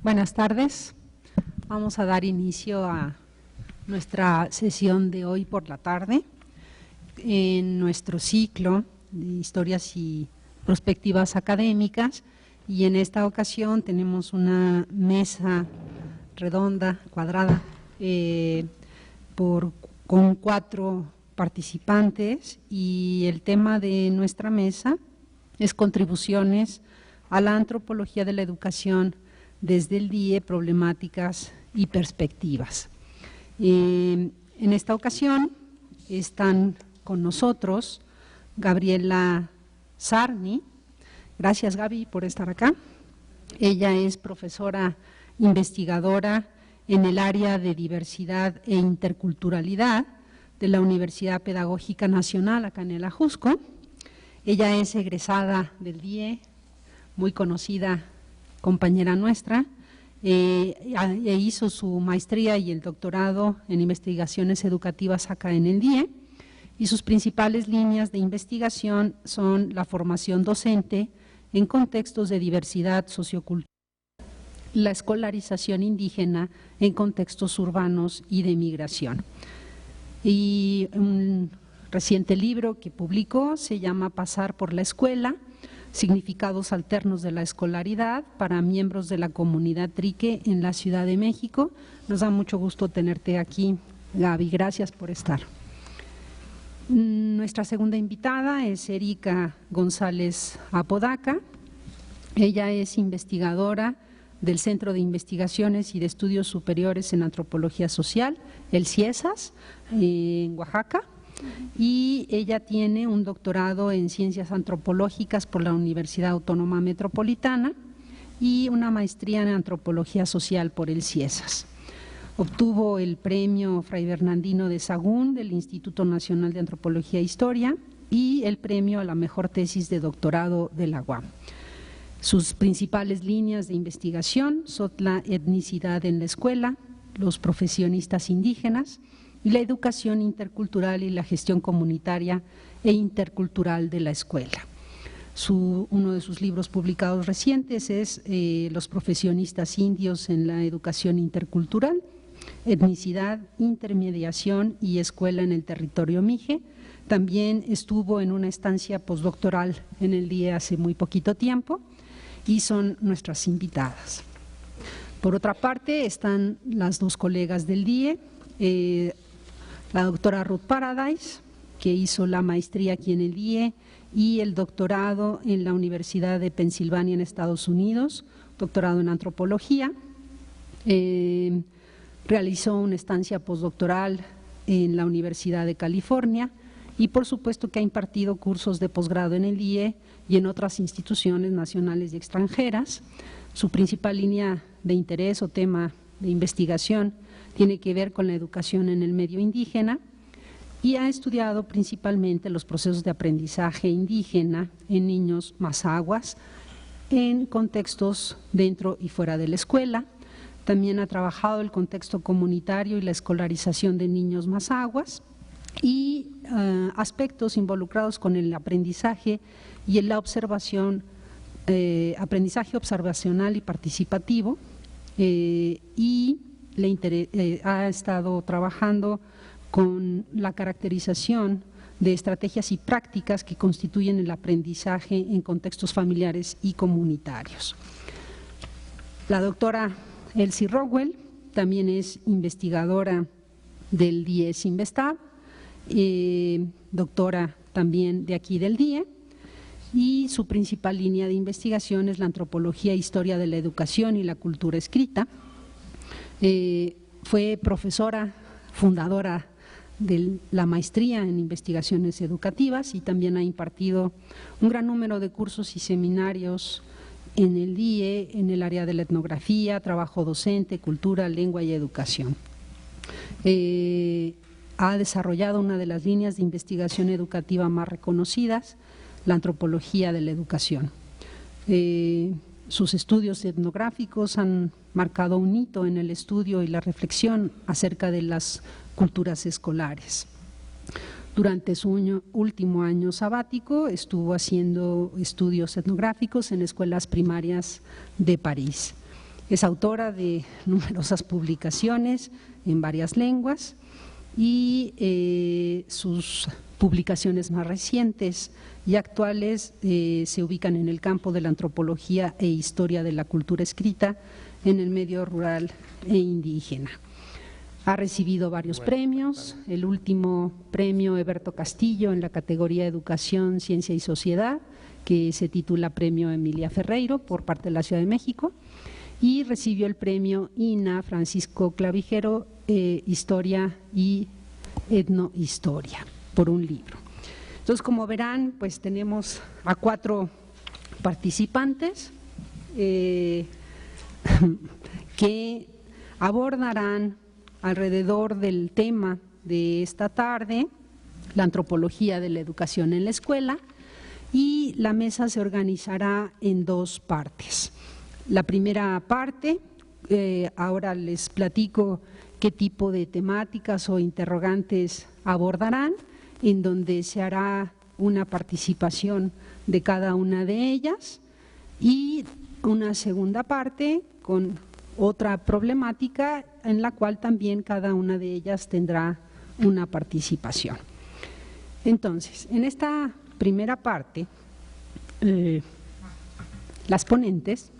Buenas tardes. Vamos a dar inicio a nuestra sesión de hoy por la tarde en nuestro ciclo de historias y perspectivas académicas, y en esta ocasión tenemos una mesa redonda, cuadrada, con 4 participantes, y el tema de nuestra mesa es contribuciones a la antropología de la educación desde el DIE, problemáticas y perspectivas. En esta ocasión están con nosotros Gabriela Sarni. Gracias, Gaby, por estar acá. Ella es profesora investigadora en el área de diversidad e interculturalidad de la Universidad Pedagógica Nacional, acá en el Ajusco. Ella es egresada del DIE, muy conocida compañera nuestra, e hizo su maestría y el doctorado en investigaciones educativas acá en el DIE, y sus principales líneas de investigación son la formación docente en contextos de diversidad sociocultural, la escolarización indígena en contextos urbanos y de migración. Y un reciente libro que publicó se llama Pasar por la escuela, significados alternos de la escolaridad para miembros de la comunidad Trique en la Ciudad de México. Nos da mucho gusto tenerte aquí, Gaby, gracias por estar. Nuestra segunda invitada es Erika González Apodaca. Ella es investigadora del Centro de Investigaciones y de Estudios Superiores en Antropología Social, el CIESAS, en Oaxaca. Y ella tiene un doctorado en Ciencias Antropológicas por la Universidad Autónoma Metropolitana y una maestría en Antropología Social por el CIESAS. Obtuvo el premio Fray Bernardino de Sahagún del Instituto Nacional de Antropología e Historia y el premio a la mejor tesis de doctorado de la UAM. Sus principales líneas de investigación son la etnicidad en la escuela, los profesionistas indígenas, y la educación intercultural y la gestión comunitaria e intercultural de la escuela. Uno de sus libros publicados recientes es Los profesionistas indios en la educación intercultural, etnicidad, intermediación y escuela en el territorio Mije. También estuvo en una estancia postdoctoral en el DIE hace muy poquito tiempo y son nuestras invitadas. Por otra parte están las dos colegas del DIE, la doctora Ruth Paradise, que hizo la maestría aquí en el DIE y el doctorado en la Universidad de Pensilvania en Estados Unidos, doctorado en antropología. Realizó una estancia postdoctoral en la Universidad de California y por supuesto que ha impartido cursos de posgrado en el DIE y en otras instituciones nacionales y extranjeras. Su principal línea de interés o tema de investigación tiene que ver con la educación en el medio indígena y ha estudiado principalmente los procesos de aprendizaje indígena en niños mazahuas en contextos dentro y fuera de la escuela. También ha trabajado el contexto comunitario y la escolarización de niños mazahuas y aspectos involucrados con el aprendizaje y en la observación, aprendizaje observacional y participativo, y ha estado trabajando con la caracterización de estrategias y prácticas que constituyen el aprendizaje en contextos familiares y comunitarios. La doctora Elsie Rowell también es investigadora del DIE Sinvestab, doctora también de aquí del DIE, y su principal línea de investigación es la antropología e historia de la educación y la cultura escrita. Fue profesora fundadora de la maestría en investigaciones educativas y también ha impartido un gran número de cursos y seminarios en el DIE, en el área de la etnografía, trabajo docente, cultura, lengua y educación. Ha desarrollado una de las líneas de investigación educativa más reconocidas, la antropología de la educación. Sus estudios etnográficos han marcado un hito en el estudio y la reflexión acerca de las culturas escolares. Durante su último año sabático estuvo haciendo estudios etnográficos en escuelas primarias de París. Es autora de numerosas publicaciones en varias lenguas y sus publicaciones más recientes y actuales se ubican en el campo de la antropología e historia de la cultura escrita en el medio rural e indígena. Ha recibido varios premios, el último premio Eberto Castillo en la categoría Educación, Ciencia y Sociedad, que se titula Premio Emilia Ferreiro por parte de la Ciudad de México, y recibió el premio INA Francisco Clavijero, Historia y Etnohistoria, por un libro. Entonces, como verán, pues tenemos a 4 participantes que abordarán alrededor del tema de esta tarde, la antropología de la educación en la escuela, y la mesa se organizará en 2 partes. La primera parte, ahora les platico qué tipo de temáticas o interrogantes abordarán, en donde se hará una participación de cada una de ellas, y una segunda parte con otra problemática en la cual también cada una de ellas tendrá una participación. Entonces, en esta primera parte, las ponentes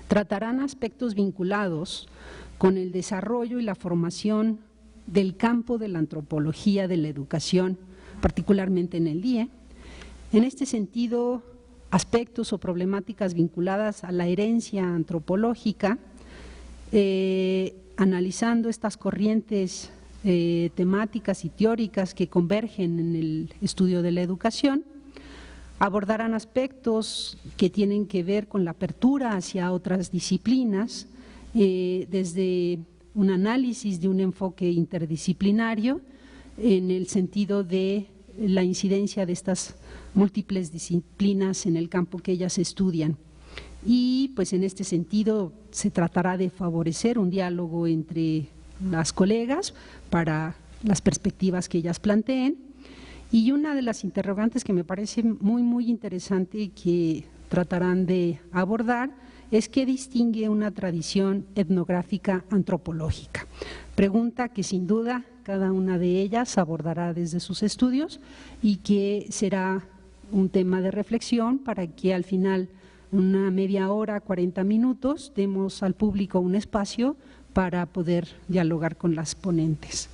tratarán aspectos vinculados con el desarrollo y la formación del campo de la antropología de la educación, particularmente en el DIE. En este sentido, aspectos o problemáticas vinculadas a la herencia antropológica, analizando estas corrientes temáticas y teóricas que convergen en el estudio de la educación. Abordarán aspectos que tienen que ver con la apertura hacia otras disciplinas, desde un análisis de un enfoque interdisciplinario en el sentido de la incidencia de estas múltiples disciplinas en el campo que ellas estudian. Y pues en este sentido se tratará de favorecer un diálogo entre las colegas para las perspectivas que ellas planteen. Y una de las interrogantes que me parece muy interesante que tratarán de abordar es qué distingue una tradición etnográfica antropológica. Pregunta que sin duda cada una de ellas abordará desde sus estudios y que será un tema de reflexión para que al final, una media hora, 40 minutos, demos al público un espacio para poder dialogar con las ponentes.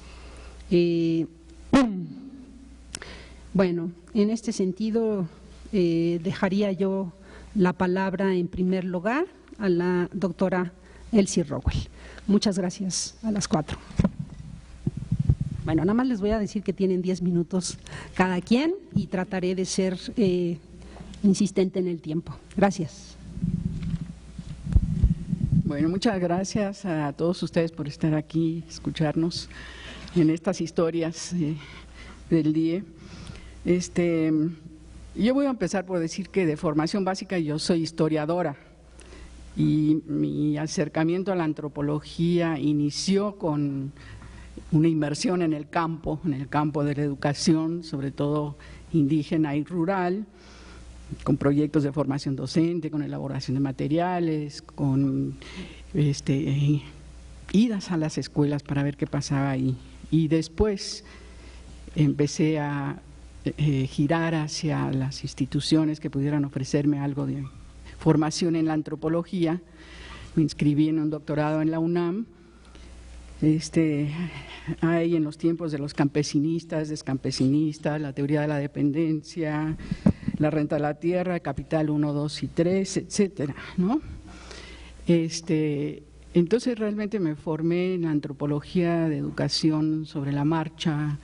Bueno, en este sentido dejaría yo la palabra en primer lugar a la doctora Elsie Rowell. Muchas gracias a las 4. Bueno, nada más les voy a decir que tienen 10 minutos cada quien y trataré de ser insistente en el tiempo. Gracias. Bueno, muchas gracias a todos ustedes por estar aquí, escucharnos en estas historias del DIE. Yo voy a empezar por decir que de formación básica yo soy historiadora y mi acercamiento a la antropología inició con una inmersión en el campo de la educación, sobre todo indígena y rural, con proyectos de formación docente, con elaboración de materiales, con idas a las escuelas para ver qué pasaba ahí. Y después empecé a girar hacia las instituciones que pudieran ofrecerme algo de formación en la antropología. Me inscribí en un doctorado en la UNAM. Hay en los tiempos de los campesinistas, descampesinistas, la teoría de la dependencia, la renta de la tierra, capital 1, 2 y 3, etcétera, ¿no? Entonces realmente me formé en antropología de educación sobre la marcha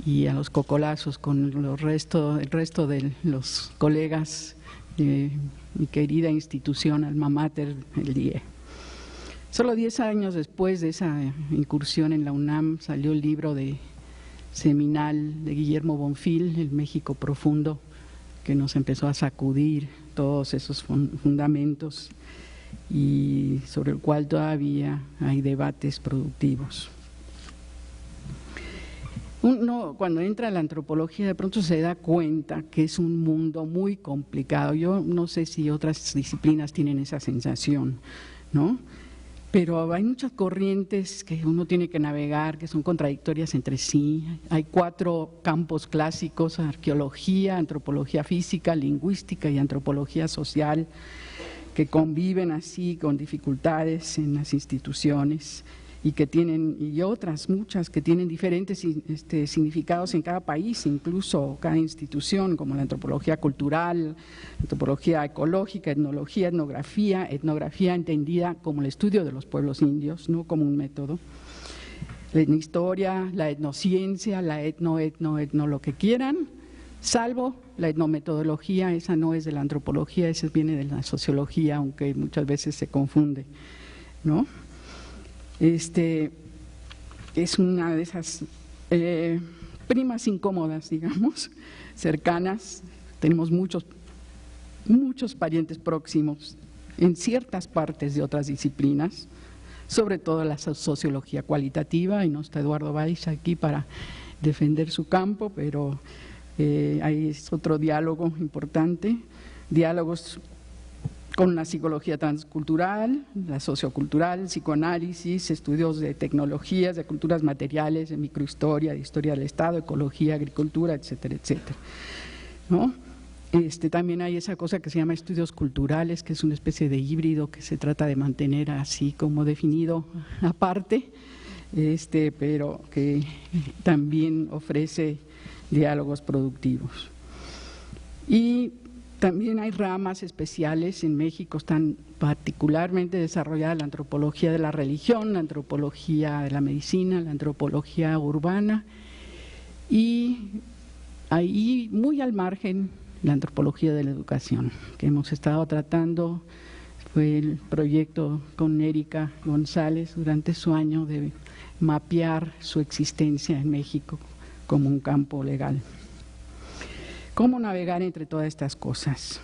y a los cocolazos con el resto de los colegas de mi querida institución alma mater, el DIE. Solo 10 años después de esa incursión en la UNAM salió el libro seminal de Guillermo Bonfil, El México Profundo, que nos empezó a sacudir todos esos fundamentos y sobre el cual todavía hay debates productivos. Uno, cuando entra a la antropología, de pronto se da cuenta que es un mundo muy complicado. Yo no sé si otras disciplinas tienen esa sensación, ¿no? Pero hay muchas corrientes que uno tiene que navegar, que son contradictorias entre sí. Hay 4 campos clásicos: arqueología, antropología física, lingüística y antropología social, que conviven así con dificultades en las instituciones y que tienen, y otras muchas que tienen diferentes significados en cada país, incluso cada institución, como la antropología cultural, antropología ecológica, etnología, etnografía entendida como el estudio de los pueblos indios, no como un método, la etnohistoria, la etnociencia, la etno lo que quieran, salvo la etnometodología. Esa no es de la antropología, esa viene de la sociología, aunque muchas veces se confunde, ¿no? Es una de esas primas incómodas, digamos, cercanas. Tenemos muchos parientes próximos en ciertas partes de otras disciplinas, sobre todo la sociología cualitativa, y no está Eduardo Valls aquí para defender su campo, pero ahí es otro diálogo importante, diálogos con la psicología transcultural, la sociocultural, psicoanálisis, estudios de tecnologías, de culturas materiales, de microhistoria, de historia del Estado, ecología, agricultura, etcétera, etcétera, ¿no? También hay esa cosa que se llama estudios culturales, que es una especie de híbrido que se trata de mantener así como definido aparte, pero que también ofrece diálogos productivos. Y también hay ramas especiales. En México están particularmente desarrolladas la antropología de la religión, la antropología de la medicina, la antropología urbana, y ahí muy al margen la antropología de la educación, que hemos estado tratando. Fue el proyecto con Erika González durante su año de mapear su existencia en México como un campo legal. ¿Cómo navegar entre todas estas cosas?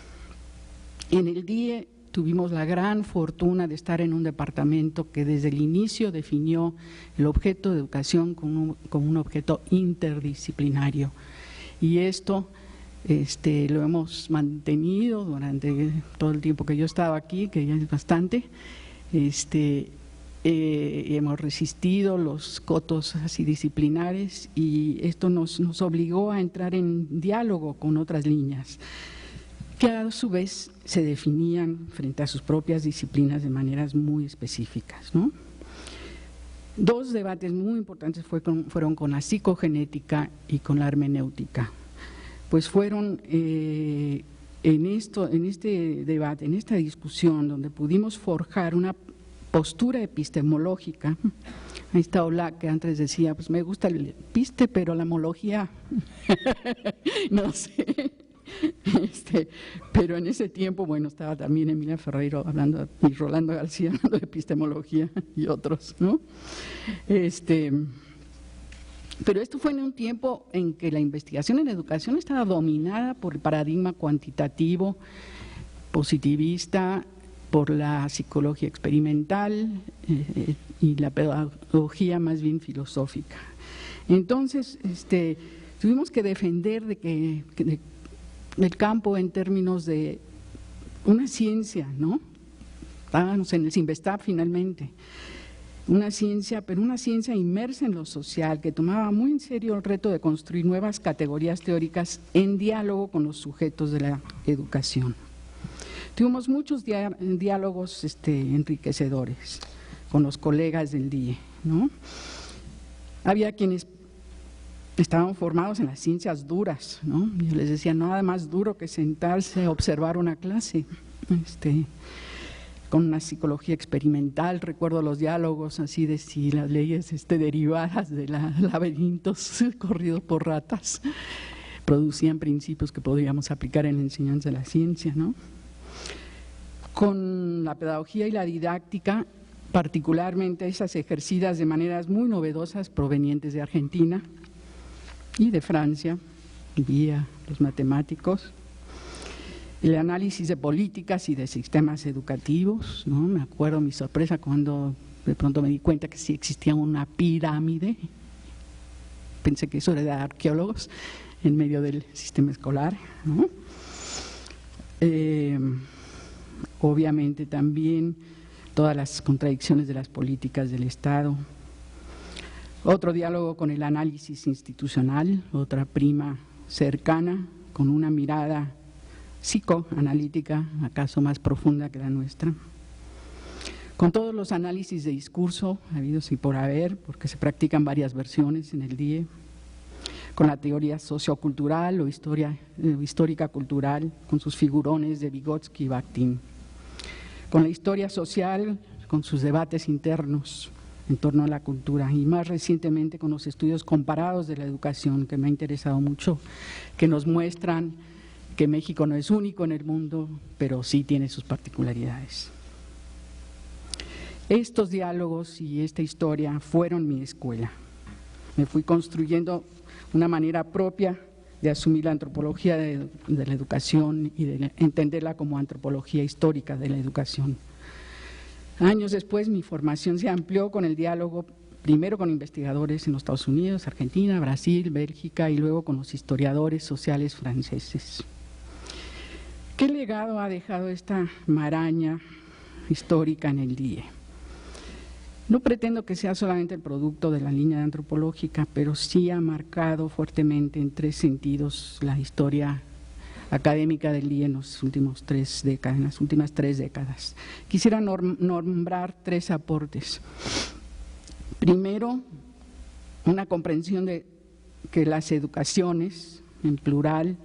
En el DIE tuvimos la gran fortuna de estar en un departamento que desde el inicio definió el objeto de educación como un objeto interdisciplinario. Y esto lo hemos mantenido durante todo el tiempo que yo estaba aquí, que ya es bastante. Hemos resistido los cotos así disciplinares, y esto nos obligó a entrar en diálogo con otras líneas que a su vez se definían frente a sus propias disciplinas de maneras muy específicas, ¿no? 2 debates muy importantes fueron con la psicogenética y con la hermenéutica. Pues fueron en este debate, en esta discusión, donde pudimos forjar una postura epistemológica. Ahí está Ola, que antes decía, pues me gusta el episte, pero la homología, no sé. Pero en ese tiempo, bueno, estaba también Emilia Ferreiro hablando, y Rolando García hablando de epistemología, y otros, ¿no? Pero esto fue en un tiempo en que la investigación en educación estaba dominada por el paradigma cuantitativo, positivista, por la psicología experimental y la pedagogía más bien filosófica. Entonces, tuvimos que defender el campo en términos de una ciencia, ¿no? Estábamos en el Cinvestav finalmente. Una ciencia, pero una ciencia inmersa en lo social, que tomaba muy en serio el reto de construir nuevas categorías teóricas en diálogo con los sujetos de la educación. Tuvimos muchos diálogos enriquecedores con los colegas del DIE, ¿no? Había quienes estaban formados en las ciencias duras, ¿no? Yo les decía, nada más duro que sentarse a observar una clase, con una psicología experimental. Recuerdo los diálogos así de si las leyes derivadas de laberintos corridos por ratas producían principios que podríamos aplicar en la enseñanza de la ciencia, ¿no? Con la pedagogía y la didáctica, particularmente esas ejercidas de maneras muy novedosas provenientes de Argentina y de Francia, vía los matemáticos. El análisis de políticas y de sistemas educativos, ¿no? Me acuerdo mi sorpresa cuando de pronto me di cuenta que sí existía una pirámide. Pensé que eso era de arqueólogos en medio del sistema escolar, ¿no? Obviamente también todas las contradicciones de las políticas del Estado. Otro diálogo con el análisis institucional, otra prima cercana, con una mirada psicoanalítica, acaso más profunda que la nuestra. Con todos los análisis de discurso habidos y por haber, porque se practican varias versiones en el DIE, con la teoría sociocultural o histórica cultural, con sus figurones de Vygotsky y Bakhtin, con la historia social, con sus debates internos en torno a la cultura, y más recientemente con los estudios comparados de la educación, que me ha interesado mucho, que nos muestran que México no es único en el mundo, pero sí tiene sus particularidades. Estos diálogos y esta historia fueron mi escuela. Me fui construyendo una manera propia de asumir la antropología de la educación y de entenderla como antropología histórica de la educación. Años después, mi formación se amplió con el diálogo, primero con investigadores en los Estados Unidos, Argentina, Brasil, Bélgica, y luego con los historiadores sociales franceses. ¿Qué legado ha dejado esta maraña histórica en el DIE? No pretendo que sea solamente el producto de la línea antropológica, pero sí ha marcado fuertemente en tres sentidos la historia académica del DIE en las últimas 3 décadas. Quisiera nombrar 3 aportes. Primero, una comprensión de que las educaciones, en plural,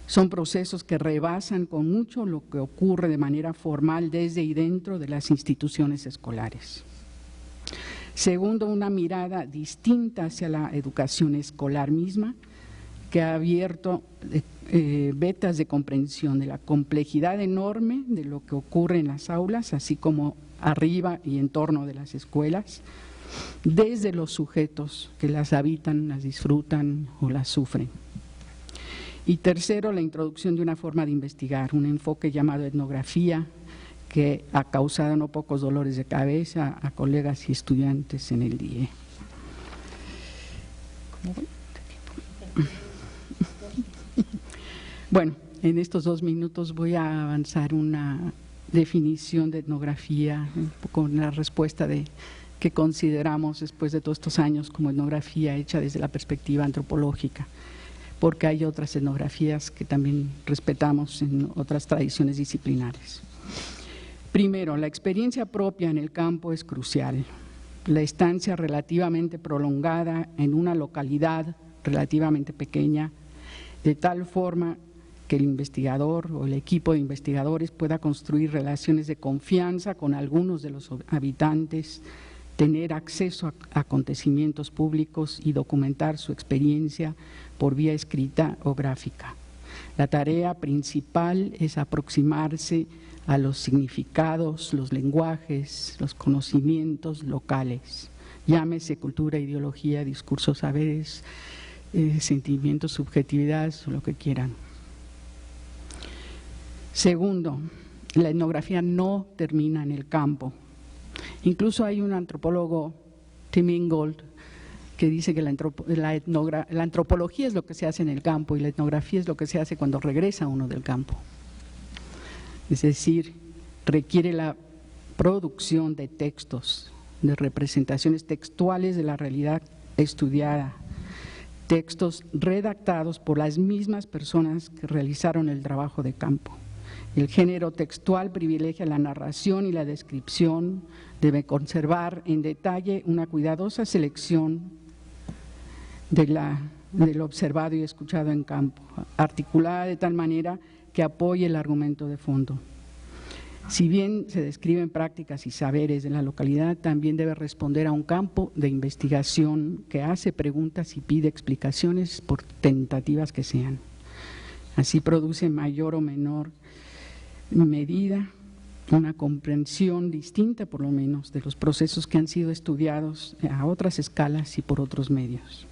son procesos que rebasan con mucho lo que ocurre de manera formal desde y dentro de las instituciones escolares. Segundo, una mirada distinta hacia la educación escolar misma, que ha abierto vetas de comprensión de la complejidad enorme de lo que ocurre en las aulas, así como arriba y en torno de las escuelas, desde los sujetos que las habitan, las disfrutan o las sufren. Y tercero, la introducción de una forma de investigar, un enfoque llamado etnografía, que ha causado no pocos dolores de cabeza a colegas y estudiantes en el DIE. Bueno, en estos 2 minutos voy a avanzar una definición de etnografía, un poco la respuesta de que consideramos después de todos estos años como etnografía hecha desde la perspectiva antropológica, porque hay otras etnografías que también respetamos en otras tradiciones disciplinares. Primero, la experiencia propia en el campo es crucial. La estancia relativamente prolongada en una localidad relativamente pequeña, de tal forma que el investigador o el equipo de investigadores pueda construir relaciones de confianza con algunos de los habitantes, tener acceso a acontecimientos públicos y documentar su experiencia por vía escrita o gráfica. La tarea principal es aproximarse a los significados, los lenguajes, los conocimientos locales, llámese cultura, ideología, discursos, saberes, sentimientos, subjetividades o lo que quieran. Segundo, la etnografía no termina en el campo. Incluso hay un antropólogo, Tim Ingold, que dice que la antropología es lo que se hace en el campo y la etnografía es lo que se hace cuando regresa uno del campo. Es decir, requiere la producción de textos, de representaciones textuales de la realidad estudiada, textos redactados por las mismas personas que realizaron el trabajo de campo. El género textual privilegia la narración y la descripción, debe conservar en detalle una cuidadosa selección de lo observado y escuchado en campo, articulada de tal manera que apoye el argumento de fondo. Si bien se describen prácticas y saberes de la localidad, también debe responder a un campo de investigación que hace preguntas y pide explicaciones por tentativas que sean. Así produce mayor o menor medida una comprensión distinta, por lo menos, de los procesos que han sido estudiados a otras escalas y por otros medios.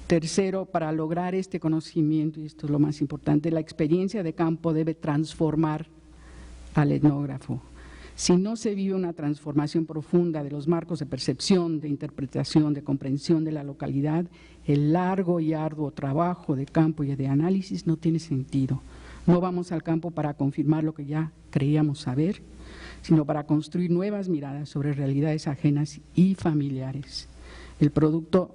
Tercero, para lograr este conocimiento, y esto es lo más importante, la experiencia de campo debe transformar al etnógrafo. Si no se vive una transformación profunda de los marcos de percepción, de interpretación, de comprensión de la localidad, el largo y arduo trabajo de campo y de análisis no tiene sentido. No vamos al campo para confirmar lo que ya creíamos saber, sino para construir nuevas miradas sobre realidades ajenas y familiares. El producto,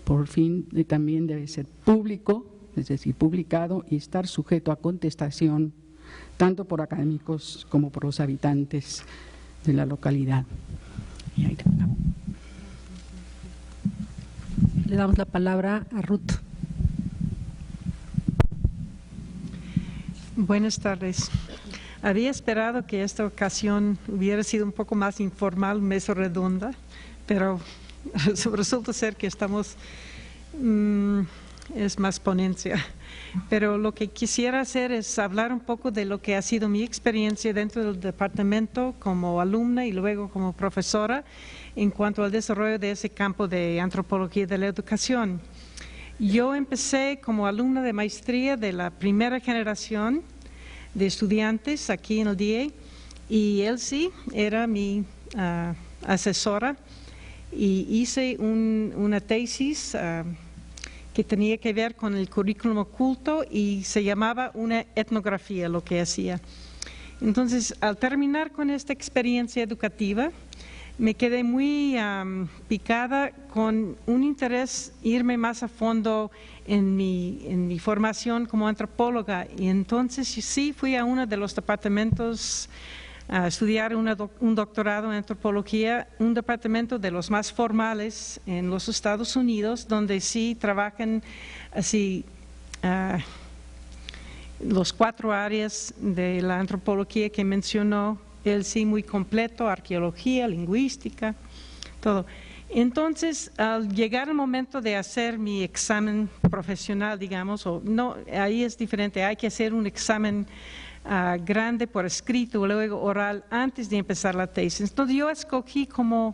por fin, también debe ser público, es decir, publicado y estar sujeto a contestación tanto por académicos como por los habitantes de la localidad. Y ahí terminamos. Le damos la palabra a Ruth. Buenas tardes. Había esperado que esta ocasión hubiera sido un poco más informal, mesa redonda, pero resulta ser que estamos, es más ponencia. Pero lo que quisiera hacer es hablar un poco de lo que ha sido mi experiencia dentro del departamento como alumna y luego como profesora en cuanto al desarrollo de ese campo de antropología de la educación. Yo empecé como alumna de maestría de la primera generación de estudiantes aquí en el DA y Elsie era mi asesora y hice una tesis que tenía que ver con el currículum oculto y se llamaba una etnografía lo que hacía. Entonces, al terminar con esta experiencia educativa, me quedé muy picada con un interés irme más a fondo en mi formación como antropóloga y entonces sí fui a uno de los departamentos a estudiar un doctorado en antropología, un departamento de los más formales en los Estados Unidos, donde sí trabajan así los 4 áreas de la antropología que mencionó él, sí, muy completo, arqueología, lingüística, todo. Entonces, al llegar el momento de hacer mi examen profesional, digamos, o no, ahí es diferente, hay que hacer un examen grande por escrito, luego oral, antes de empezar la tesis. Entonces, yo escogí como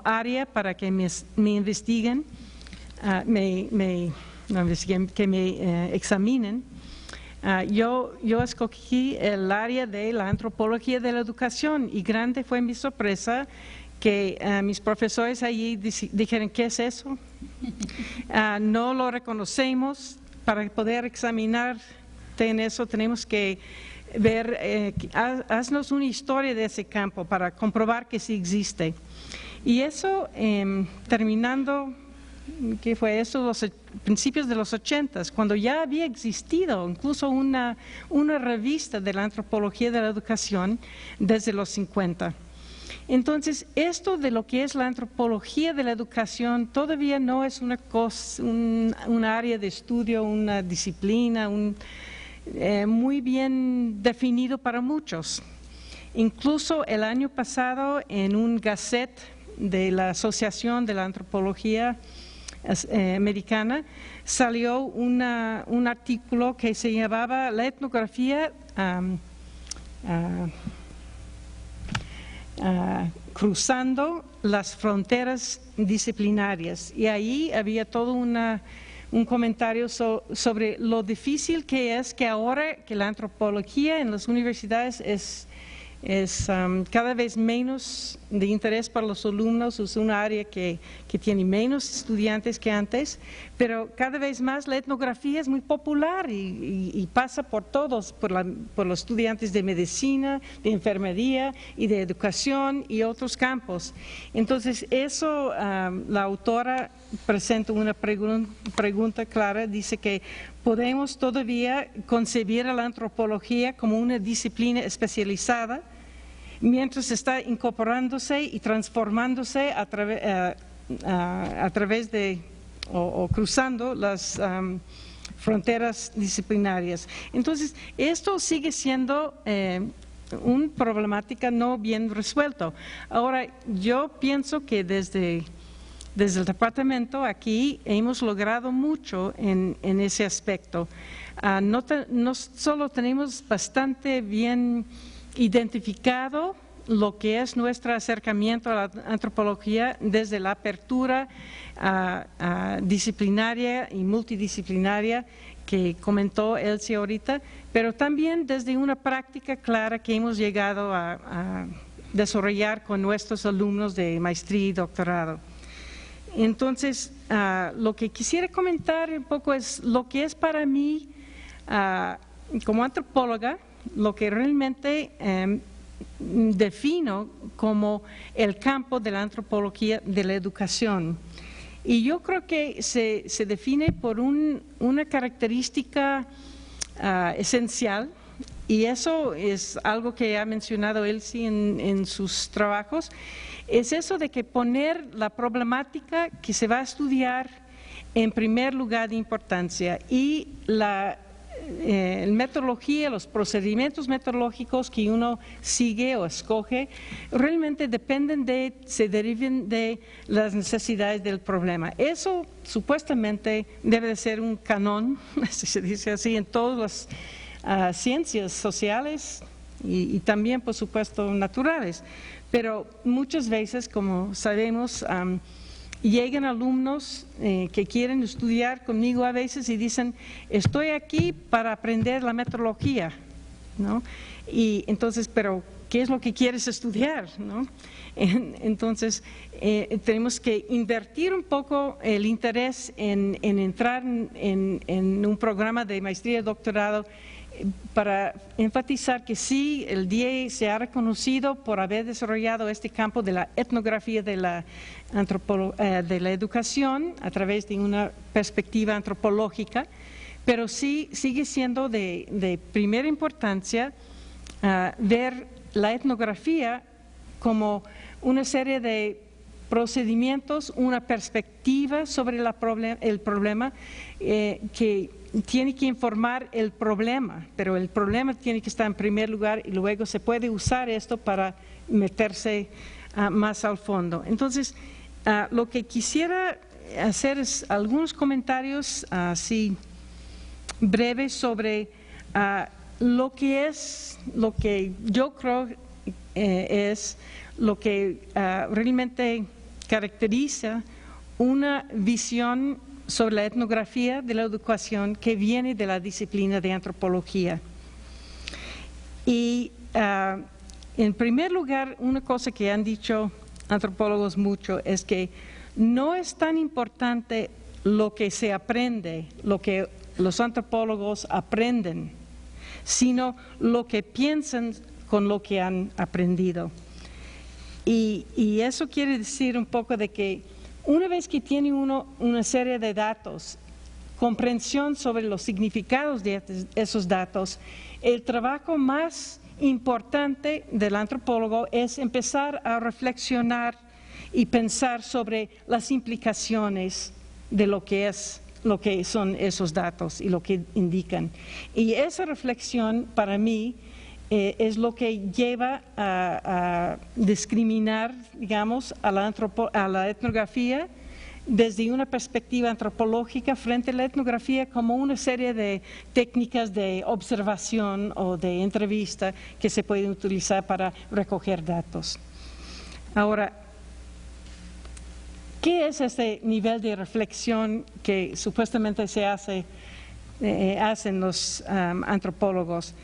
área para que me investiguen, que me examinen. Yo escogí el área de la antropología de la educación y grande fue mi sorpresa que mis profesores allí dijeron, ¿qué es eso? No lo reconocemos. Para poder examinarte en eso tenemos que ver, haznos una historia de ese campo para comprobar que sí existe. Y eso, terminando, ¿qué fue eso? Los principios de los 80s, cuando ya había existido incluso una revista de la antropología de la educación desde los 50. Entonces, esto de lo que es la antropología de la educación todavía no es una área de estudio, una disciplina, muy bien definido para muchos. Incluso el año pasado en un gazette de la Asociación de la Antropología Americana salió un artículo que se llamaba La etnografía cruzando las fronteras disciplinarias y ahí había todo un comentario sobre lo difícil que es que ahora que la antropología en las universidades es cada vez menos de interés para los alumnos, es una área que tiene menos estudiantes que antes, pero cada vez más la etnografía es muy popular y pasa por todos, por los estudiantes de medicina, de enfermería y de educación y otros campos. Entonces, eso la autora presenta una pregunta clara, dice que podemos todavía concebir a la antropología como una disciplina especializada mientras está incorporándose y transformándose a través de o cruzando las fronteras disciplinarias. Entonces, esto sigue siendo una problemática no bien resuelta. Ahora, yo pienso que desde el departamento aquí hemos logrado mucho en ese aspecto. No solo tenemos bastante bien identificado lo que es nuestro acercamiento a la antropología desde la apertura disciplinaria y multidisciplinaria que comentó Elsie ahorita, pero también desde una práctica clara que hemos llegado a desarrollar con nuestros alumnos de maestría y doctorado. Entonces, lo que quisiera comentar un poco es lo que es para mí, como antropóloga, lo que realmente defino como el campo de la antropología de la educación. Y yo creo que se define por una característica esencial, y eso es algo que ha mencionado Elsie en sus trabajos, es eso de que poner la problemática que se va a estudiar en primer lugar de importancia, y la metodología, los procedimientos metodológicos que uno sigue o escoge realmente se deriven de las necesidades del problema. Eso supuestamente debe de ser un canon, si se dice así, en todas las ciencias sociales y también, por supuesto, naturales. Pero muchas veces, como sabemos, llegan alumnos que quieren estudiar conmigo a veces y dicen, estoy aquí para aprender la metodología, ¿no? Y entonces, pero ¿qué es lo que quieres estudiar, no? Entonces, tenemos que invertir un poco el interés en entrar en un programa de maestría y doctorado para enfatizar que sí, el DIE se ha reconocido por haber desarrollado este campo de la etnografía de la educación a través de una perspectiva antropológica, pero sí sigue siendo de primera importancia ver la etnografía como una serie de procedimientos, una perspectiva sobre el problema que tiene que informar el problema, pero el problema tiene que estar en primer lugar y luego se puede usar esto para meterse más al fondo. Entonces, lo que quisiera hacer es algunos comentarios así breves sobre lo que yo creo es lo que realmente caracteriza una visión sobre la etnografía de la educación que viene de la disciplina de antropología. Y en primer lugar, una cosa que han dicho antropólogos mucho es que no es tan importante lo que se aprende, lo que los antropólogos aprenden, sino lo que piensan con lo que han aprendido. Y eso quiere decir un poco de que una vez que tiene uno una serie de datos, comprensión sobre los significados de esos datos, el trabajo más importante del antropólogo es empezar a reflexionar y pensar sobre las implicaciones de lo que son esos datos y lo que indican. Y esa reflexión para mí es lo que lleva a discriminar, digamos, a la etnografía desde una perspectiva antropológica frente a la etnografía como una serie de técnicas de observación o de entrevista que se pueden utilizar para recoger datos. Ahora, ¿qué es este nivel de reflexión que supuestamente hacen los antropólogos?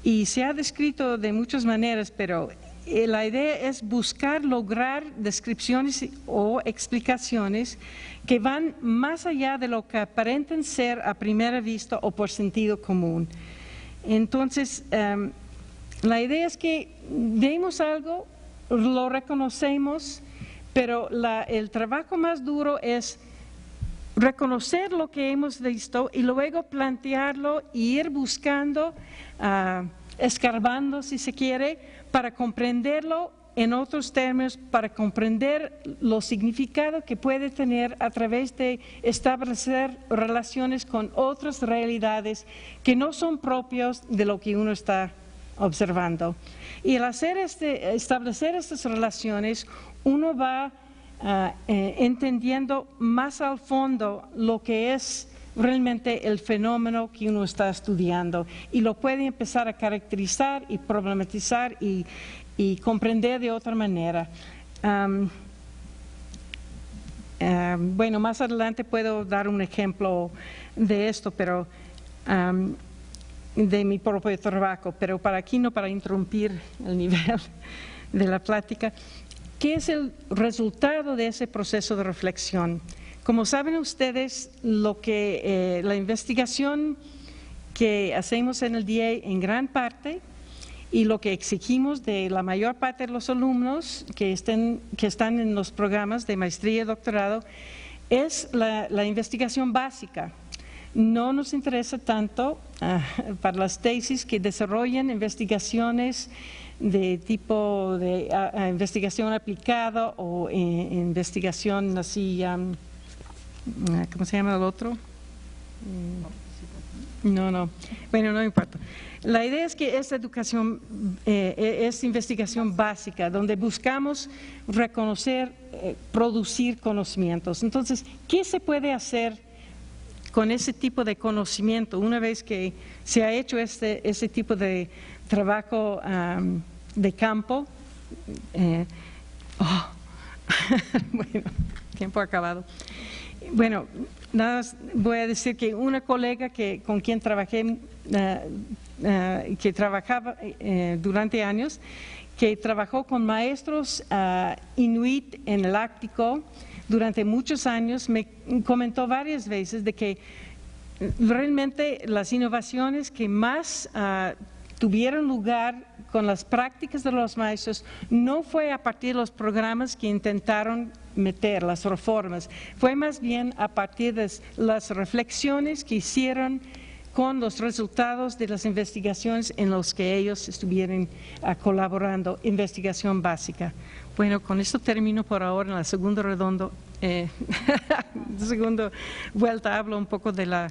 Y se ha descrito de muchas maneras, pero la idea es buscar lograr descripciones o explicaciones que van más allá de lo que aparentan ser a primera vista o por sentido común. Entonces, la idea es que vemos algo, lo reconocemos, pero el trabajo más duro es reconocer lo que hemos visto y luego plantearlo e ir buscando, escarbando si se quiere, para comprenderlo en otros términos, para comprender los significados que puede tener a través de establecer relaciones con otras realidades que no son propios de lo que uno está observando. Y al establecer estas relaciones, uno va entendiendo más al fondo lo que es realmente el fenómeno que uno está estudiando y lo puede empezar a caracterizar y problematizar y comprender de otra manera. Bueno, más adelante puedo dar un ejemplo de esto, pero de mi propio trabajo, pero para aquí no para interrumpir el nivel de la plática. ¿Qué es el resultado de ese proceso de reflexión? Como saben ustedes, la investigación que hacemos en el DIE en gran parte Y lo que exigimos de la mayor parte de los alumnos que están en los programas de maestría y doctorado es la investigación básica. No nos interesa tanto para las tesis que desarrollen investigaciones de tipo de investigación aplicada o investigación así, ¿cómo se llama el otro? No, bueno, no importa. La idea es que esta educación es investigación básica, donde buscamos reconocer, producir conocimientos. Entonces, ¿qué se puede hacer con ese tipo de conocimiento una vez que se ha hecho ese tipo de trabajo de campo? Bueno, tiempo acabado. Bueno, nada más voy a decir que una colega con quien trabajé, que trabajaba durante años, que trabajó con maestros inuit en el Ártico durante muchos años, me comentó varias veces de que realmente las innovaciones que más tuvieron lugar con las prácticas de los maestros no fue a partir de los programas que intentaron meter, las reformas, fue más bien a partir de las reflexiones que hicieron con los resultados de las investigaciones en los que ellos estuvieron colaborando, investigación básica. Bueno, con esto termino por ahora. En la segunda segunda vuelta hablo un poco de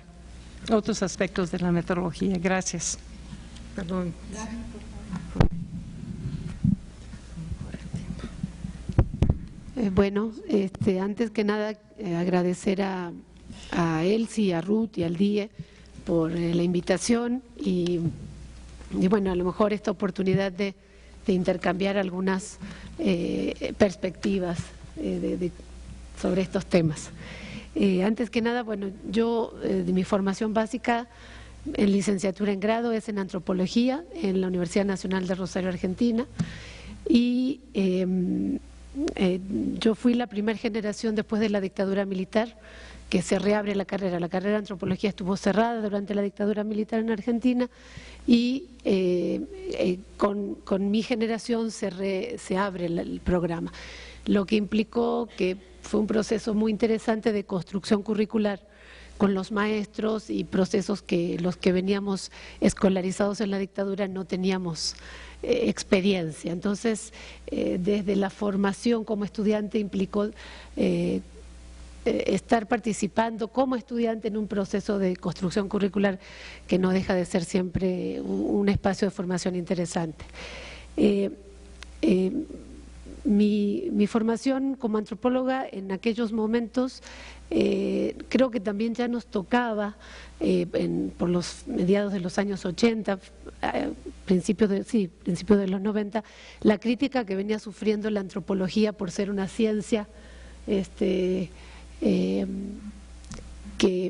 otros aspectos de la metodología. Gracias. Perdón. Bueno, antes que nada agradecer a Elsie, a Ruth y al DIE por la invitación y bueno, a lo mejor esta oportunidad de intercambiar algunas perspectivas sobre estos temas. Antes que nada, bueno, yo de mi formación básica en licenciatura en grado es en antropología en la Universidad Nacional de Rosario, Argentina, y yo fui la primera generación después de la dictadura militar que se reabre la carrera. La carrera de antropología estuvo cerrada durante la dictadura militar en Argentina y con mi generación se abre el programa, lo que implicó que fue un proceso muy interesante de construcción curricular con los maestros y procesos que los que veníamos escolarizados en la dictadura no teníamos experiencia. Entonces, desde la formación como estudiante implicó estar participando como estudiante en un proceso de construcción curricular que no deja de ser siempre un espacio de formación interesante. Mi formación como antropóloga en aquellos momentos creo que también ya nos tocaba por los mediados de los años 80, principios de los 90, la crítica que venía sufriendo la antropología por ser una ciencia que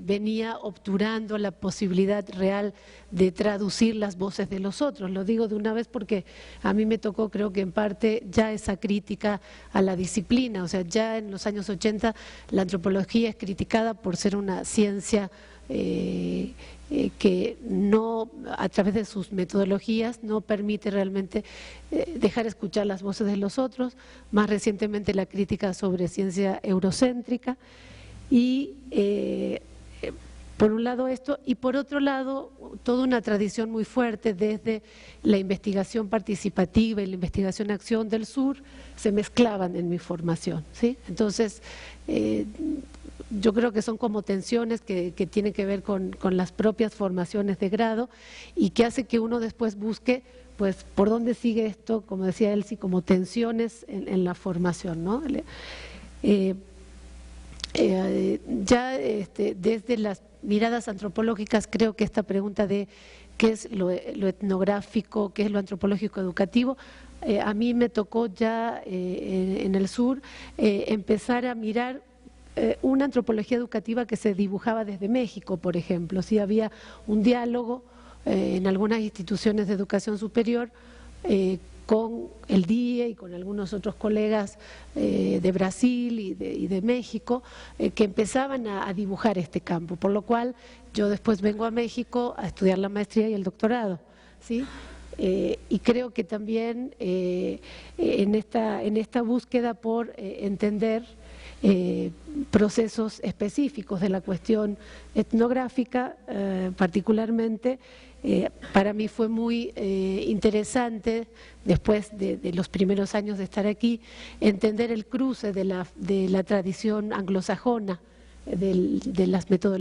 venía obturando la posibilidad real de traducir las voces de los otros. Lo digo de una vez porque a mí me tocó, creo que en parte, ya esa crítica a la disciplina. O sea, ya en los años 80 la antropología es criticada por ser una ciencia que no, a través de sus metodologías, no permite realmente dejar escuchar las voces de los otros. Más recientemente la crítica sobre ciencia eurocéntrica. Y por un lado esto, y por otro lado toda una tradición muy fuerte desde la investigación participativa y la investigación acción del sur se mezclaban en mi formación, ¿sí? Entonces yo creo que son como tensiones que tienen que ver con las propias formaciones de grado y que hace que uno después busque pues por dónde sigue esto, como decía Elsie, como tensiones en la formación, ¿no? Desde las miradas antropológicas creo que esta pregunta de qué es lo etnográfico, qué es lo antropológico educativo, a mí me tocó ya en el sur empezar a mirar una antropología educativa que se dibujaba desde México, por ejemplo. Sí, había un diálogo en algunas instituciones de educación superior con el DIE y con algunos otros colegas de Brasil y de México que empezaban a dibujar este campo, por lo cual yo después vengo a México a estudiar la maestría y el doctorado, ¿sí? y creo que también en esta búsqueda por entender procesos específicos de la cuestión etnográfica, particularmente, para mí fue muy interesante, después de los primeros años de estar aquí, entender el cruce de la tradición anglosajona, de las metodologías